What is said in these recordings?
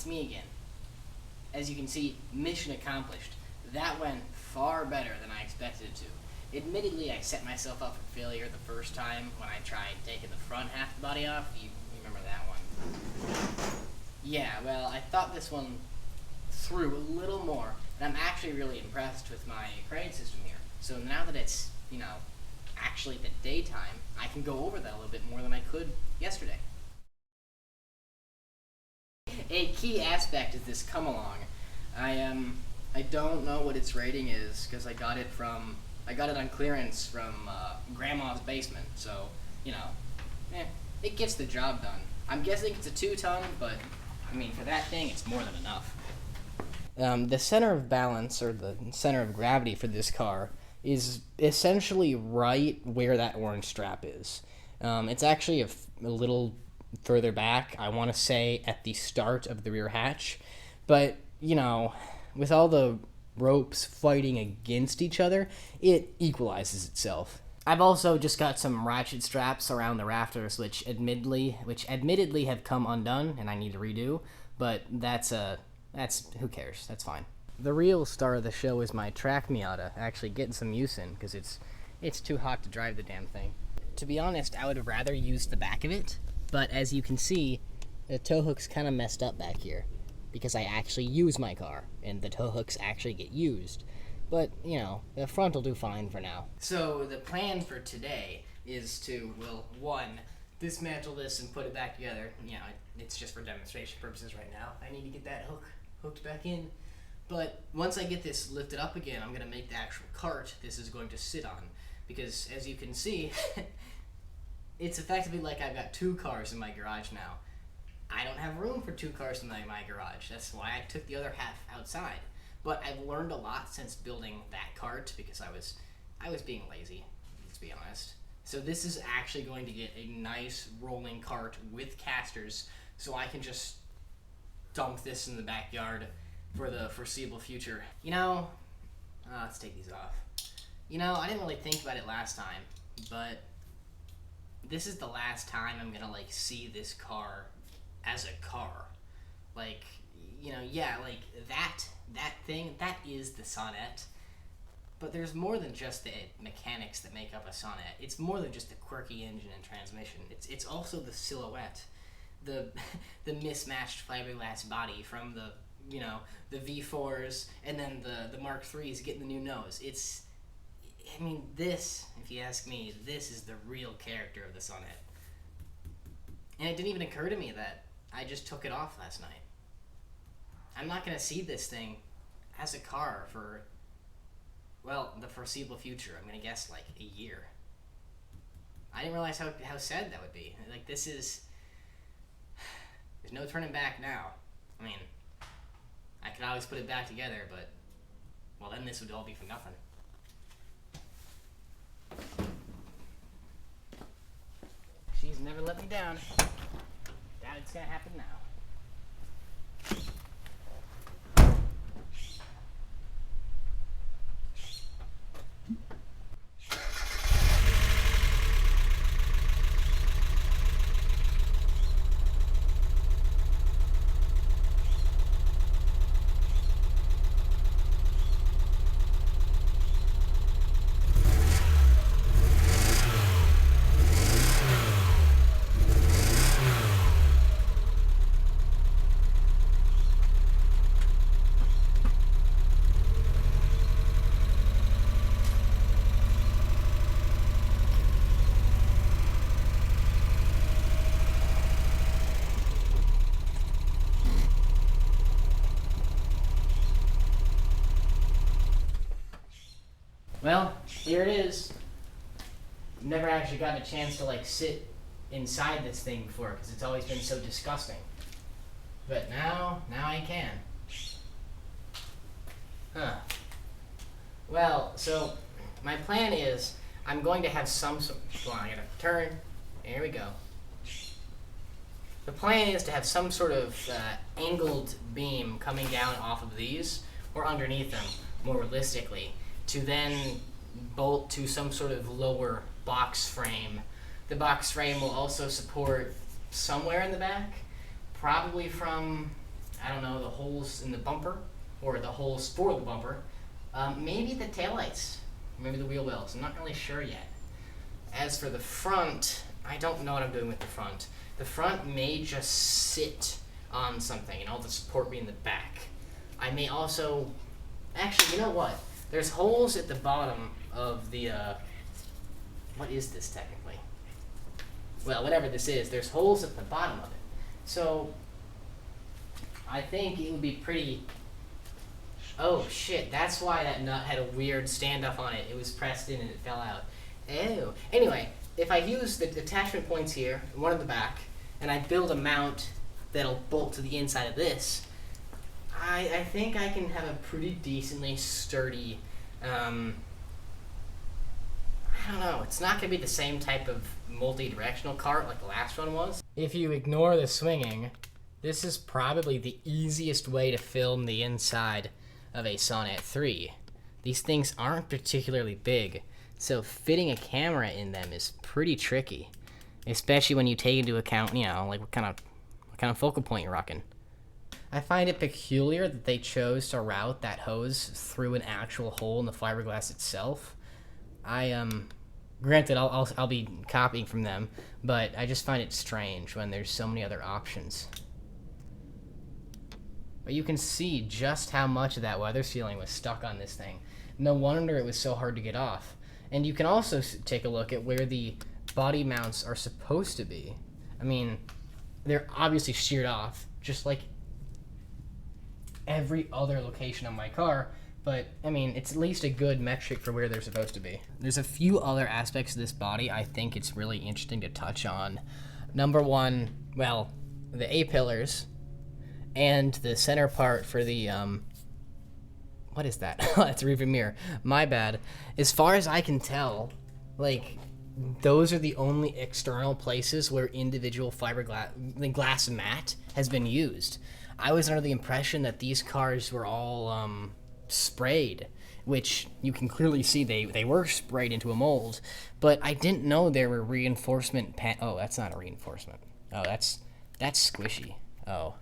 it's me again. As you can see, mission accomplished. That went far better than I expected it to. Admittedly, I set myself up for failure the first time when I tried taking the front half of the body off. You remember that one? Yeah, well, I thought this one through a little more, and I'm actually really impressed with my crane system here. So now that it's, actually the daytime, I can go over that a little bit more than I could yesterday. A key aspect is this come along. I don't know what its rating is because I got it on clearance from Grandma's basement. So it gets the job done. I'm guessing it's a 2-ton, but for that thing, it's more than enough. The center of balance, or the center of gravity for this car, is essentially right where that orange strap is. It's actually a little further back, I want to say at the start of the rear hatch, but with all the ropes fighting against each other, it equalizes itself. I've also just got some ratchet straps around the rafters, which admittedly have come undone and I need to redo, but that's who cares, that's fine. The real star of the show is my track Miata, actually getting some use in, because it's too hot to drive the damn thing. To be honest, I would have rather used the back of it, but as you can see, the tow hook's kind of messed up back here, because I actually use my car, and the tow hooks actually get used. But, the front will do fine for now. So the plan for today is to, one, dismantle this and put it back together. It's just for demonstration purposes right now. I need to get that hooked back in. But once I get this lifted up again, I'm going to make the actual cart this is going to sit on. Because as you can see, it's effectively like I've got 2 cars in my garage now. I don't have room for 2 cars in my garage. That's why I took the other half outside. But I've learned a lot since building that cart because I was being lazy, let's be honest. So this is actually going to get a nice rolling cart with casters, so I can just dump this in the backyard for the foreseeable future. Let's take these off. I didn't really think about it last time, but this is the last time I'm gonna see this car as a car. That thing, that is the Sonett. But there's more than just the mechanics that make up a Sonett. It's more than just the quirky engine and transmission. It's also the silhouette, the mismatched fiberglass body from the V4s, and then the Mark IIIs getting the new nose. This, if you ask me, this is the real character of the Sonett. And it didn't even occur to me that I just took it off last night. I'm not going to see this thing as a car for, the foreseeable future. I'm going to guess a year. I didn't realize how sad that would be. There's no turning back now. I could always put it back together, but, then this would all be for nothing. She's never let me down. Doubt it's gonna happen now. Well, here it is. Never actually gotten a chance to sit inside this thing before because it's always been so disgusting. But now I can. Huh. Well, so my plan is I'm going to have I gotta turn. There we go. The plan is to have some sort of angled beam coming down off of these, or underneath them, more realistically, to then bolt to some sort of lower box frame. The box frame will also support somewhere in the back, probably from, I don't know, the holes in the bumper, or the holes for the bumper. Maybe the taillights, maybe the wheel wells. I'm not really sure yet. As for the front, I don't know what I'm doing with the front. The front may just sit on something and all the support be in the back. I may also, actually, you know what? There's holes at the bottom of the, what is this technically? Well, whatever this is, there's holes at the bottom of it. So, I think it would be pretty, oh shit, that's why that nut had a weird standoff on it. It was pressed in and it fell out. Ew. Anyway, if I use the attachment points here, one at the back, and I build a mount that'll bolt to the inside of this, I think I can have a pretty decently sturdy, I don't know, it's not going to be the same type of multi-directional cart like the last one was. If you ignore the swinging, this is probably the easiest way to film the inside of a Sonett 3. These things aren't particularly big, so fitting a camera in them is pretty tricky, especially when you take into account, you know, like what kind of focal point you're rocking. I find it peculiar that they chose to route that hose through an actual hole in the fiberglass itself. Granted, I'll be copying from them, but I just find it strange when there's so many other options. But you can see just how much of that weather sealing was stuck on this thing. No wonder it was so hard to get off. And you can also take a look at where the body mounts are supposed to be. I mean, they're obviously sheared off, just like every other location on my car, but I mean, it's at least a good metric for where they're supposed to be. There's a few other aspects of this body I think it's really interesting to touch on. Number one, well, the A-pillars and the center part for the, what is that? That's a rearview mirror. My bad. As far as I can tell, like, those are the only external places where individual fiberglass, the glass mat has been used. I was under the impression that these cars were all sprayed, which you can clearly see they were sprayed into a mold, but I didn't know there were reinforcement oh, that's not a reinforcement. Oh, that's squishy. Oh.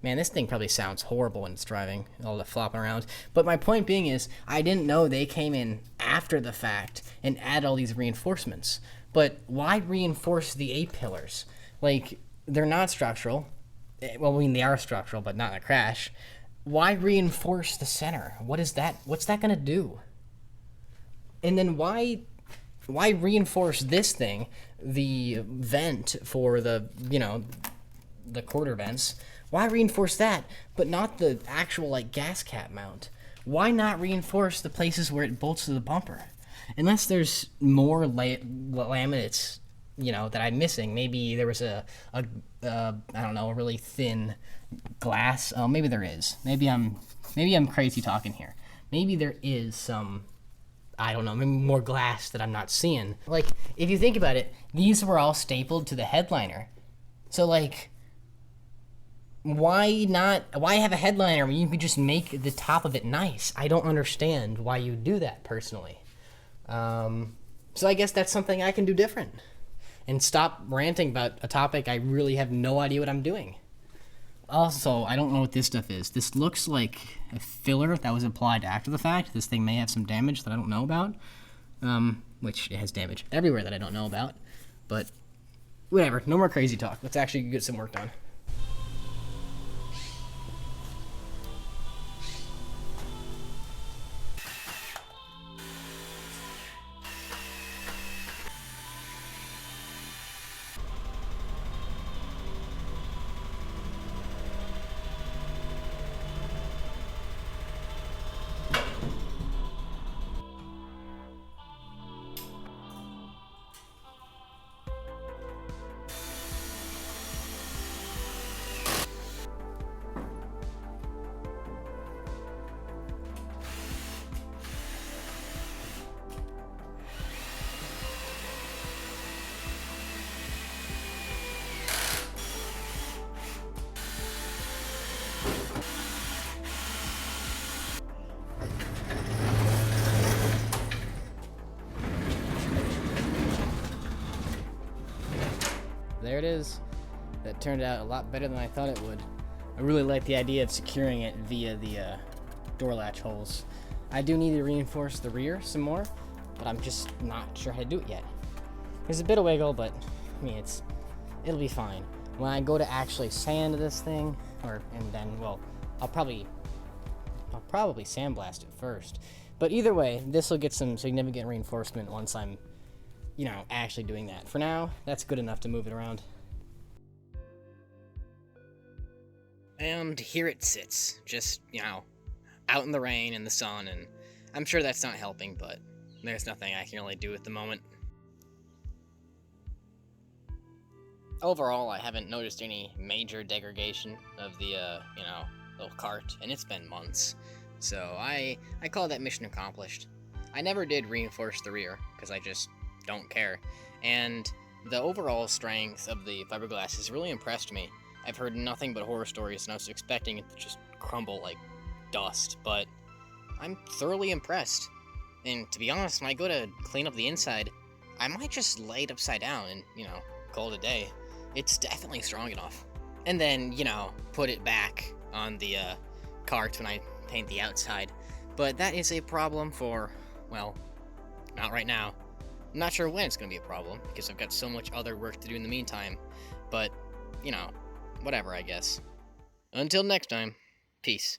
Man, this thing probably sounds horrible when it's driving, all the flopping around. But my point being is, I didn't know they came in after the fact and add all these reinforcements. But why reinforce the A-pillars? Like, they're not structural. Well, I mean, they are structural, but not in a crash. Why reinforce the center? What is that? What's that gonna do? And then why reinforce this thing, the vent for the, you know, the quarter vents? Why reinforce that, but not the actual, like, gas cap mount? Why not reinforce the places where it bolts to the bumper? Unless there's more laminates, you know, that I'm missing. Maybe there was I don't know, a really thin glass. Oh, maybe there is. Maybe I'm crazy talking here. Maybe there is some, I don't know, maybe more glass that I'm not seeing. Like, if you think about it, these were all stapled to the headliner. So, like, why have a headliner when you could just make the top of it nice? I don't understand why you do that, personally. So I guess that's something I can do different. And stop ranting about a topic I really have no idea what I'm doing. Also, I don't know what this stuff is. This looks like a filler that was applied after the fact. This thing may have some damage that I don't know about. Which it has damage everywhere that I don't know about. But whatever, no more crazy talk. Let's actually get some work done. There it is. That turned out a lot better than I thought it would. I really like the idea of securing it via the door latch holes. I do need to reinforce the rear some more, but I'm just not sure how to do it yet. There's a bit of wiggle, but I mean, it'll be fine. When I go to actually sand this thing, I'll probably sandblast it first. But either way, this will get some significant reinforcement once I'm, actually doing that. For now, that's good enough to move it around. And here it sits, just, out in the rain and the sun, and I'm sure that's not helping, but there's nothing I can really do at the moment. Overall, I haven't noticed any major degradation of the, little cart, and it's been months. So I call that mission accomplished. I never did reinforce the rear, because I just don't care. And the overall strength of the fiberglass has really impressed me. I've heard nothing but horror stories, and I was expecting it to just crumble like dust, but I'm thoroughly impressed. And to be honest, when I go to clean up the inside, I might just lay it upside down and, call it a day. It's definitely strong enough. And then, put it back on the cart when I paint the outside. But that is a problem for, well, not right now. I'm not sure when it's going to be a problem, because I've got so much other work to do in the meantime. But, whatever, I guess. Until next time, peace.